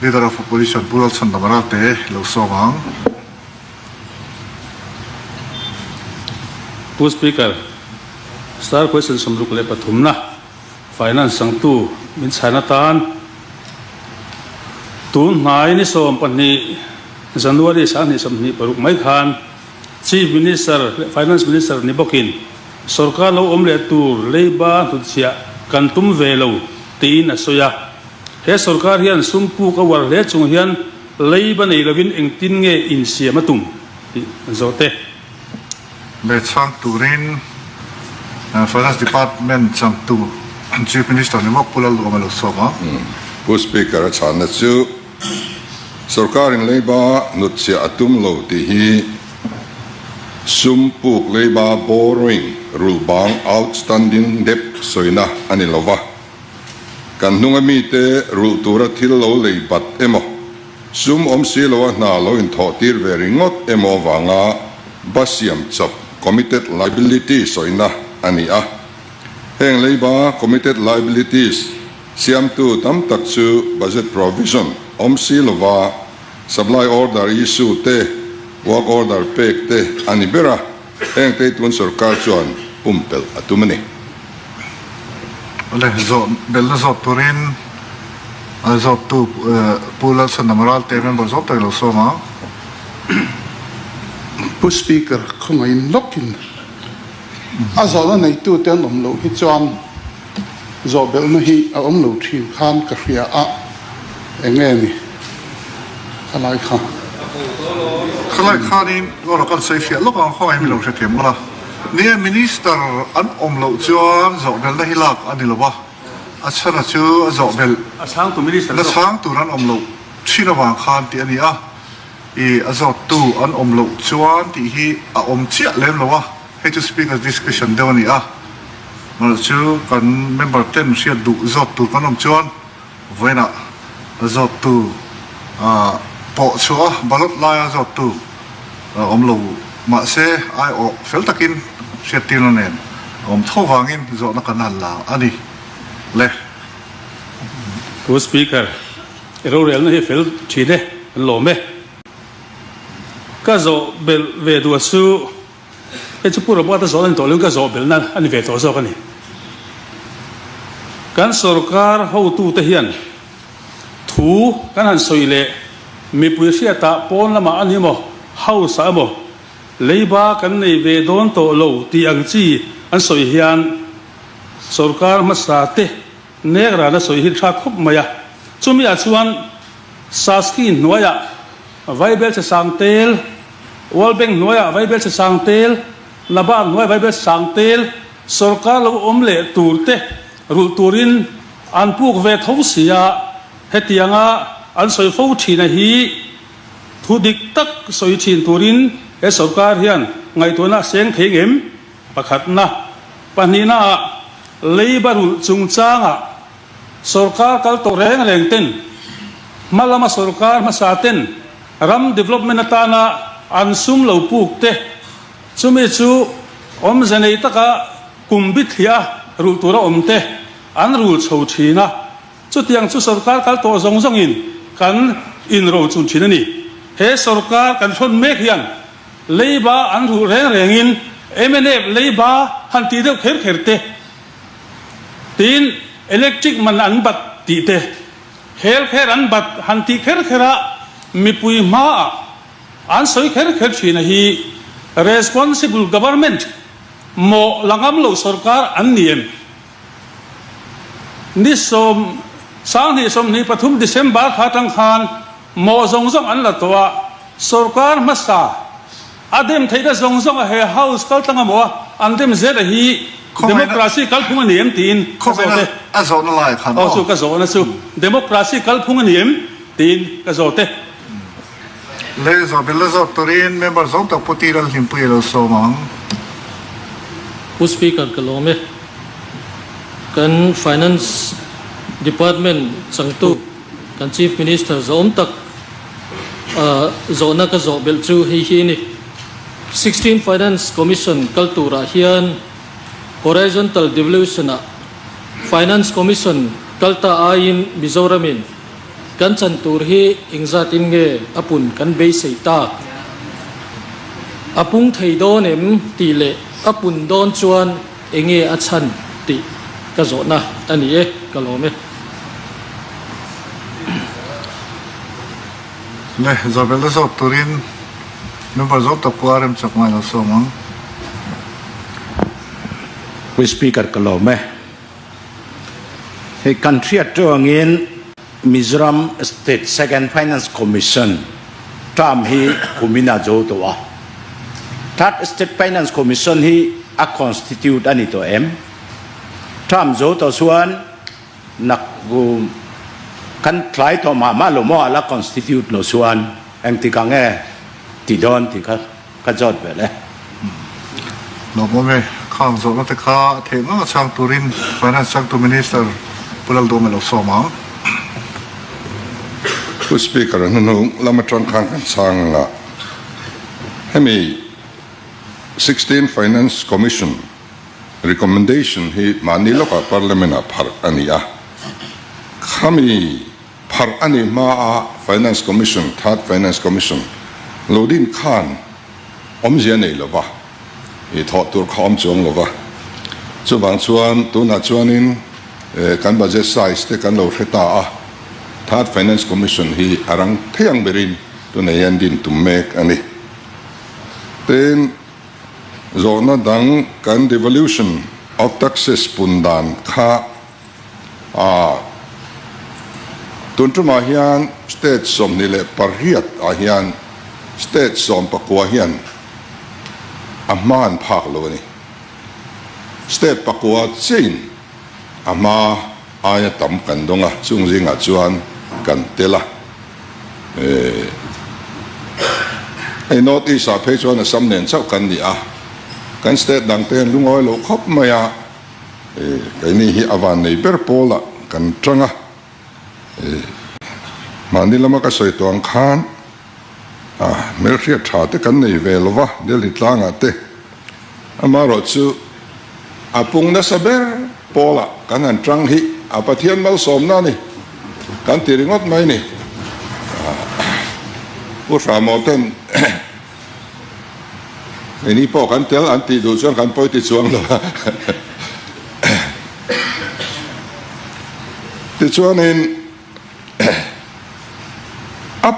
Leader of Opposition Pulal Sandamarate Lausomang. Pu Speaker, Star question Samruk Le Pathumna, Finance Sangtu, Min Sanatan, Tun Nai ni Som Pani, January Sani Samni Paruk Mai Khan, Chief Minister, Finance Minister Nibokin, Sorkar Lo Omle Tu, Leiba Tutsia, Kantum Velo, Tiin Asoya. He Sorkar Hian Sumpu Kawar Le Chung Hian, Leiba Neilavin Eng Tinge in Siamatum, Zote. Be Chang Turin, Finance Department Chang Tu, Chief Minister Nimok Pulal Lausomang. Pu Speaker Chanatsu, Sorkar in Leiba Nutsia Atum Lo Tihi, Sumpuk Leiba Borrowing, Rulbang Outstanding Debt Soina Anilova. Kanungamite Rultura Tilo Leibat Emo. Sum Silo na lo in Totir Veringot Emo Vanga Basiam Chop Committed Liabilities Soina Ania. Heng Leiba Committed Liabilities Siam tu Tam Taksu Budget Provision Silova Supply Order Issue Te Work Order Pek Te Anibera Heng Te Tun Sorkar Chuan Pumpel Atumani. Oleh Bella Zoturin, Zotu Pulal Sandamarate Member Zotel Lausomang. Pu Speaker không ai lockin. Azala này tu tên ông lâu hít chuan, do bel nó hi ông lâu thiên khan cả phía nghe nè, khai khan. Khai khan đi, gọi là con say phía lúc ông hỏi mình lâu sẽ thiểm là, nè Minister anh ông lâu chuan, do bel nó hi lạc anh đi lâu ba, achana chu do bel, Sang tu Minister. nó sáng tu anh ông lâu, chỉ là vàng khan thì anh à. Azot tu an omlo chuan ti hi a chia lem lo wa he to speak as discussion dewani a mal chu kan member 10 sia du zot tu kan chuan voina azot tu po chua balot la azot tu omlo ma se ai o fel takin sia tilonen thowangin zo na kan halla ani le Pu Speaker, Erorel na he fel chide lo me. Ka zo bel ve du su e chu pura bota zo an to lu ka zo bel na ani ve to zo ka ni kan sarkar ho tu te hian thu kan han soile mi pu sia ta pon lama ani mo hau sa mo leiba kan nei ve don to lo ti ang chi an soi hian sarkar ma sa te negra na soi hi tha khop maya chumi a chuan saski noya vaibel cha sangtel World Bank Noya Bible sa sangtel, Laba Noya Bible sangtel, Sorkar lo omle turte, rulturin anpuk ve thausia, hetianga an soi fo thina hi, thudik tak soi thin turin, he Sorkar hian ngai tuna seng thengem, pakhatna, panina leiba rul chungchanga, Sorkar kal to reng ten, malama Sorkar masaten, ram development atana ansum lo puk te chumi chu zanei taka kumbit hia rul tura te an rul chho thina chu tiang chu sarkar kal to zong in kan in ro chun thina ni he sarkar kan thon mek hian leiba an ru reng in MNF leiba han ti deuh kher te tin electric man an bat ti te health care an bat han ti khera mipui ma an soi kher thina hi responsible government mo langam lo sarkar an niem ni som sang ni som ni pathum December khatang khan mo zong an la towa sarkar masa adem theida zong he house kal tanga mo andem zeda hi democracy kal phunga niem tin khomena azona lai khan o chu ka zo na chu democracy kal phunga niem tin ka zo te le zo bel zo torin member zo ta potiral himpu yelo somang. Pu Speaker kalome kan Finance Department sangtu kan Chief Minister zom tak zona ka zo bel chu hi ni 16 Finance Commission kaltura hian horizontal devolution Finance Commission kalta ain Mizoramin กันจันตูร์ฮีอิงซาตินเงอปุ่นกันเบสิตาอปุงไทยโดนเอ็มตีเลอปุ่นโดนจวนเองเงอชันติกะโจนะอันนี้เอกะโลเมเลยจะเป็นสอบตุรินนุ่มประสบตะกัวเริ่มจากมาแล้วสมัง We speaker kalome. He country at in Mizoram State Second Finance Commission. Tam he kumina jotowa. That State Finance Commission he a constitute anito em. Tam joto suan nakgu kan try to mama lomo ala constitute lo suan ang tikange tidon tika kajot bele. No more. ข้างโซนแต่ข้าเทงก็ช่างตุรินฝ่ายนั้นช่างตุมินิสเตอร์ปุลัลโดเมลสอมาผู้สปีกเกอร์นั่นเรามาตรังข้างกันสร้างละให้มี 16 Finance Commission recommendation ที่มานิลกับ Parliament ผ่านอันนี้ข้ามีผ่านอันนี้มา Finance Commission Third Finance Commission โลดินข้านอมเจนี่หรือวะอีทอดตัวข้อมจงหรือวะส่วนบางส่วนตัวนัดส่วนนี้การบัจเจตไซส์ที่การโหลดเหตุThird Finance Commission ที่อารังเที่ยงเบรินตัวในยันดินตุ่มเมกอันนี้เป็นโซนดังการ devolution of taxes ปุ่นดานค่าตุนทุมาเฮียน state สมนิเลปาริยัตอาเฮียน state สมปะกัวเฮียนอามันภาคโลนี่ state ปะกัวจีนอามาอายต่ำกันดงจุงจิงจวนกันเตละไอ้โนติสาเพจวนสำเนียงเจ้ากันดีกันสเตตดังเตนลุงอ้อยลูกคบมาไอ้นี่ฮิอวันในเบอร์โปละกันจังมันนี่ละมันก็สวยตัวอังคารเมื่อเรียกชาติกันในเวลวะเดี๋ยวลิตลางเตมารอจูปุงนัสเบอร์โปละกันอันจังฮิปะเทียนมาสมนั่นนี่การตีริงอดไหมนี่ผู้สามเต้นไอ้นี่พอกันเตลอันตีดูช่วงกันปล่อยติดช่วงหรอติดช่วงนี้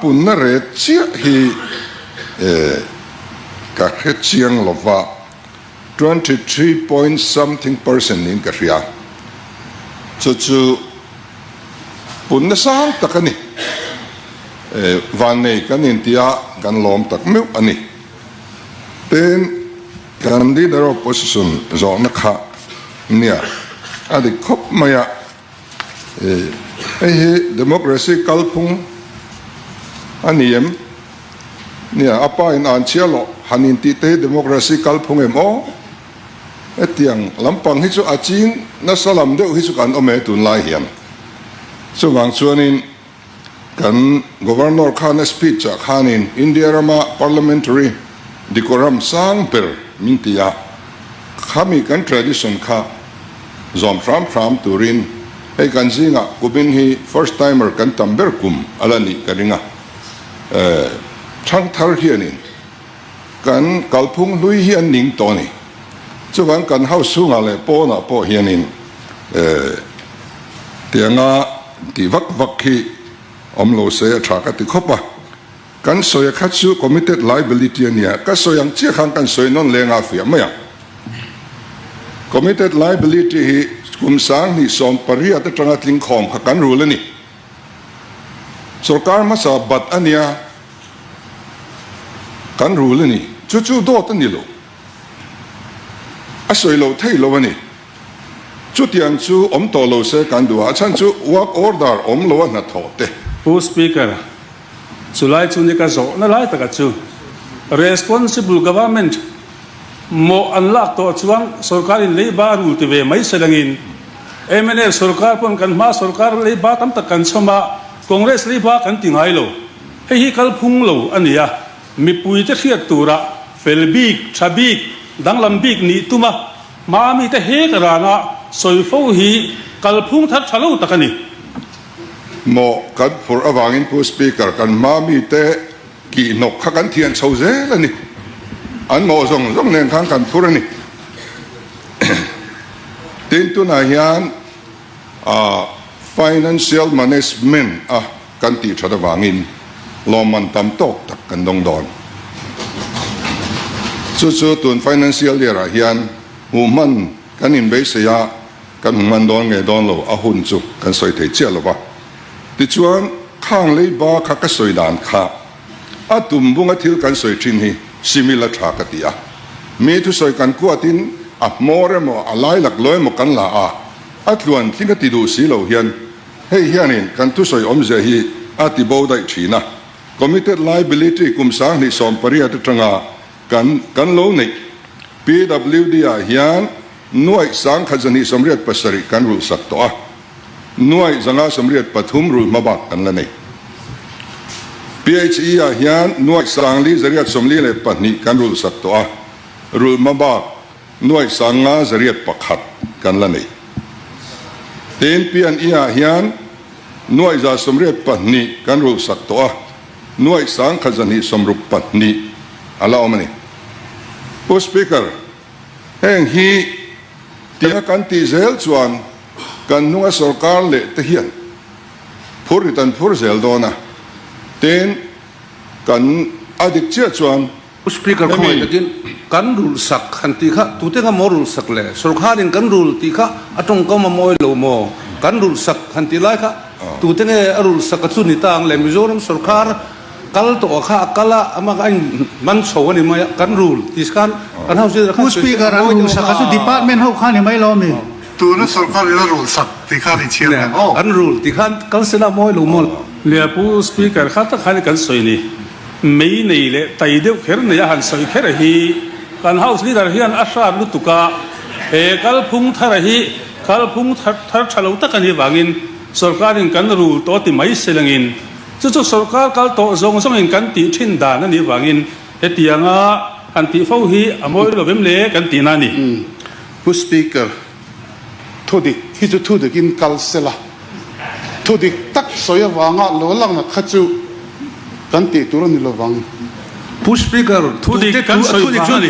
ปุ่นนั่นเรื่องเชี่ยฮีกับเรื่องเชียงหรอว่า 23 point something% นี่ก็เรียกจู่ปุ่นนั่นสร้างตะกันนี่วันนี้กันอินเดียกันล้อมตะมิวอันนี้เป็นการดีดารอ opposition จอนักข่าเนี่ยอันนี้ครบมาไอ้ democracy กัลพุงอันนี้เนี่ยอาป้าอินอันเชียร์ฮันอินติเต democracy กัลพุงโอไอ้เตียงลำปังฮิจุอาจินนัสลัมเดียวฮิจุกันอเมตุนไลเฮียนส่วนบางส่วนนี้กัน governor ข้าใน speech จากข้านินอินเดียรามา parliamentary decorum สร้างเปิดมินติยาข้ามีกัน tradition ข้าจอมพรามตุรินไอ้กันซิงะกูเป็นฮี first timer กันตัมเบอร์กุมอะไรนี่กันริงะช่างทาร์เฮียนินกันกัลพุงลุยเฮียนนิงตัวนี้ส่วนกันเฮาสูงอะไรโป้น่ะโป้เฮียนินเตียงที่วักที่อมโลเสียฉากติคบกันสวยขัดสู้ committed liability เนี่ยก็สวยอย่างเชี่ยขังกันสวยนนเลงอาฟิยไม่ยัง committed liability กุมสังนี่สอนปริยัติตระหนักลิงของกันรู้เลยนี่สุรการมาสาบัดอันเนี้ยกันรู้เลยนี่จู่ๆโดดตันนี่โลสวยโลเท่โลวันนี้จุดยังจู่อมโตโลเสกันดูฉันจู่ work order อมโลวันนัดโตเตผู้สปีกเกอร์สุไลจูนิกาโซนั่นไล่ตะกัดจู responsible government โมอันลักตัวช่วงสุรการin labor rule ที่เวไม่เสดงินMNL สุรการพนกันมาสุรการ labor ตั้มตะกันสมา Congress labor กันติงไฮโลให้ฮิคัลพุงโลอันนี้มีปุยจะเทียตัวระเฟลบิกชาบิกดังลำบิกนี่ตุมามีแต่เฮกรานะสอยฟูฮีคัลพุงทัดทะลุตะกันนี่ หมอกันพอระวังอินผู้สปีกเกอร์กันมามีเตะกี่นกขักันเทียนเฉาเจแล้วนี่อันหมอส่งเนียนข้างกันพูดนี่ ตินตุนายานfinancial management กันตีชัดวางินลอมันตำตกตักกันดงดอนสุดๆตุน financial เรียร์ยันหูมันกันอินเบสยากันหูมันดอนไงดอนโลหุ่นจุกันสวยเทียลวะติชวนข้างเลยบ้าข้าก็สวยด่านข้าตุ่มบุ้งทิลกันสวยชินฮีซิมิลาชากติยามีทุสวยกันกัวตินมอเรมอะไรหลักลอยมกันละล้วนที่ก็ติดูสีเหล่าเฮียนเฮียนินกันทุสวยเจฮีติบาวได้ชีนะ committed liability กุมสานิสอมปริยัติตรงกันโลนิ PWD เฮียนหน่วยสังขจนิสมเรียดปัสริกันรูสักตัวหน่วยสังฆสมเรียดปฐุมรูมาบักกันละนี่ PHE เฮียนหน่วยสังลีจริยสมลีเลปนิกันรูสักตัวรูมาบักหน่วยสังฆจริยปักขัดกันละนี่เต็นเปียนเฮียนหน่วยจะสมเรียดปนิกันรูสักตัวหน่วยสังขจนิสมรูปปนิอะไรอมันนี่ผู้สปีกเกอร์แห่งฮีที่กันที่เซลชวนกันนุ่งสุรการเละเทียนผู้ริตันผู้เซลโดนะเต็นกันอดีตเชื่อชวน speaker ko lekin kan rule sak khanti kha tute nga mo rule sak le sarkarin kan rule ti kha atong ka ma moi lo mo kan rule sak khanti lai kha tute nge rule sak chu ni tang le mizoram sarkar kal to kha kala ama kan man so ni ma kan rule tis kan kan hau seผู้สปีกเกอร์รู้สักสุดดีพาร์ตเมนต์เขาข้านี่ไม่รอมี ตัวนั้นสรการเรารู้สักที่ข้าที่เชียร์นะ kan rule ti khan kal se na moi lo mo เลียผู้สปีกเกอร์ข้าตั้งขันกันสวยนี่ไม่ในเละไต่เดียวเขรในหันสวยเขรฮีการเฮาส์นี่ดาร์ฮีอันอาชาลุตุกะกัลพุงทาร์ฮีกัลพุงทาร์ชาลูตะกันยี่วางินสรการินกันรูตัวที่ไม่เสลงินจู่ๆสรการกัลโตซงอินกันตีชินดานั่นยี่วางินเฮตียงอันตีฟ้าฮีอโมยโลเวมเล่กันตีนั่นนี่ผู้สปีกเกอร์ทุดิที่จะทุดิกินกัลเซล่าทุดิตักสวยวางอ่ะโลลังนักขจูกันตีตัวนี้ระวัง ผู้ speaker tute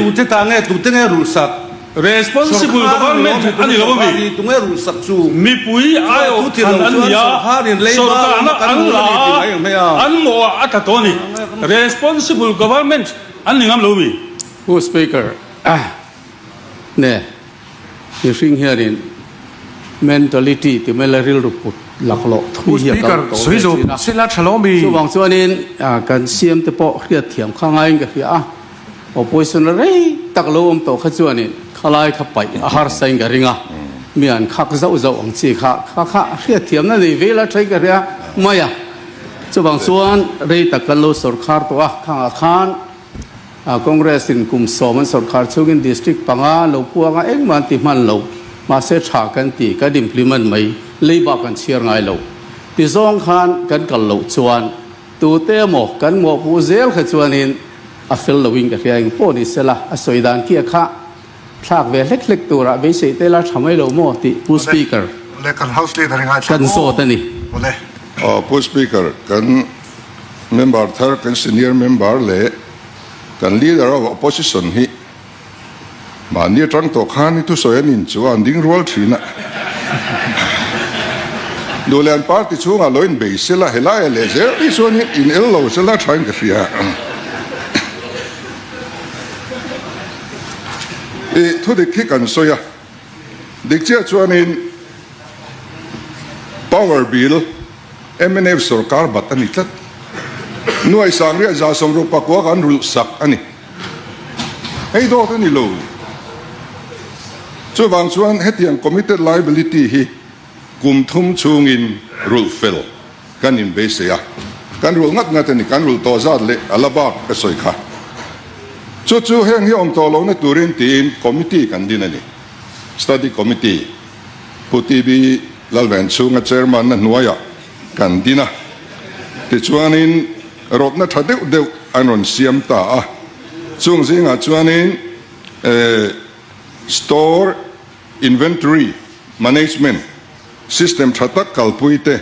tute ka nge tute nge rule sak responsible government อันนี้เราไม่มี tu nge rule sak chu มีปุ๋ยไอ้อันนี้สรการอันละอันโมอัตโตนี่ responsible government อันนี้งั้นเรามี ผู้สปีกเกอร์เนี่ยที่สิ่งเฮียริน mentality ที่ไม่ละริลรุปุดหลักโลทุยกันโตเลยนะส่วนบางส่วนนี้การเสียมตะโปะเรียดเถียมข้างไงกันที่opposition อะไรตักโลมโตข้าส่วนนี้ข้าไล่ข้าไปอาหารใส่กันริงะมีอันข้าก็จะเอาอังซีข้าเรียดเถียมนั่นเองเวลาใช้กันเรียไม่อะส่วนบางส่วนเรื่องตักกันโลสุรคาร์ตัวข้างอาคารคอนเกรสสินกุมสมันสุรคาร์ช่วงดิสตริกปังอาโลพัวงาเอ็งมันติมันโลมาเสฉากันตีกันดิมพลิมันไม่เลยบอกกันเชียร์ไงเราที่สองขันกันกันเหล่าชวนตัวเตะหมอกกันหมอกผู้เซลขจวนนี้อัฟเฟลลวิงกันเรียงโพนิสละสวยดานเกียร์ข้าพลากเวเล็กๆตัวระเบิดเสตละทำให้เราโมติผู้สปีกเกอร์ เล็กกันเฮาส์ลีดอะไรง่าย กันโซตันนี่ ผู้สปีกเกอร์กันเมมเบอร์ท่ากันซีเนียร์เมมเบอร์เล่กันลีดเดอร์ของ opposition ฮีมาเนี่ยจังตัวข้านี่ทุสวยนินจวนดิ้งรัวทีน่ะดูแลพาร์ตี้ช่วงอารมณ์เบสละเฮล่าเลเซอร์ที่ส่วนนี้อินเอลโลสละทางกันเสียทุกเด็กที่กันสวยเด็กเจ้าส่วนนี้ power bill MNF สุรการบัตรอันนี้ทัดหน่วยสังเรียจะสมรูปกว่ากันรู้สักอันนี้ให้ดูตัวนี้ลูส่วนบางส่วนเหตุอย่าง committed liability ฮีกุมทุ่มชูงิน rule fail กันอินเบสเซียกัน rule งัดนี่กัน rule ตัวจัดเลยอัลบักก็สวยค่ะจู่ๆเฮงที่อมตัวเราเนี่ยตัวเรียนทีม committee กันดีนั่นนี่ study committee ผู้ที่มีลัลเวนชูง chairman นั่นหน่วยกันดีนะที่ชวนนี้รถนั่นทัดเดียวอันนั้นเสียมตาช่วงสิ่งชวนนี้store inventory management system ชัดตักkalpuite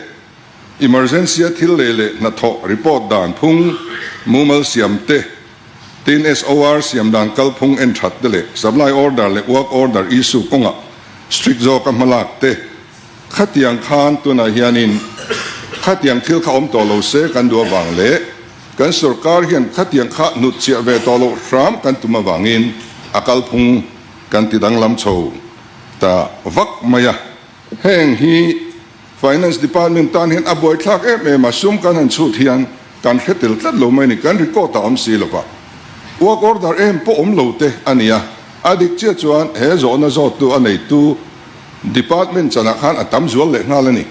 emergency ทิลเลนัทโreport ด่านพุ่งมูมัลเสียมเตtin SOR เสียมด่านกัลพุ่งเอ็นชัดเดเล supply order เล work order issue กงะ strict โจกับมาลากเตขัดยังคานตัวนาเฮียนินขัดยังทิลข้าอมตัวเราเสกันดัววางเละกันสุรการเฮียนขัดยังข้านุดเสียเวตัวเรารามกันตุมาวางินอากัลพุ่งกันติดังลำโชแต่วักมายะแห่งฮี Finance Department ตอนเห็นอบวยทักมาซุ่มกันหันสุดเฮียนการเขติลตัดลงไม่นี่กันริโกตาอมสีลวะว่าออเดอร์พวกอมโลเตอันนี้อดีตเจ้าจวนเฮโซนจอดตัวอันนี้ตัว Department จะนักขันอัตมจวนเล็กงาลนี่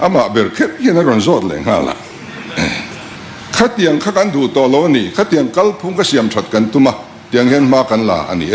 อามาเบิร์กเฮียนรอนจอดเล็กงาละขัดยังขักันดูตัวโลนี่ขัดยังกัลพุ่งก็เสียมชัดกันตุมาเตียงเห็นมากันละอันนี้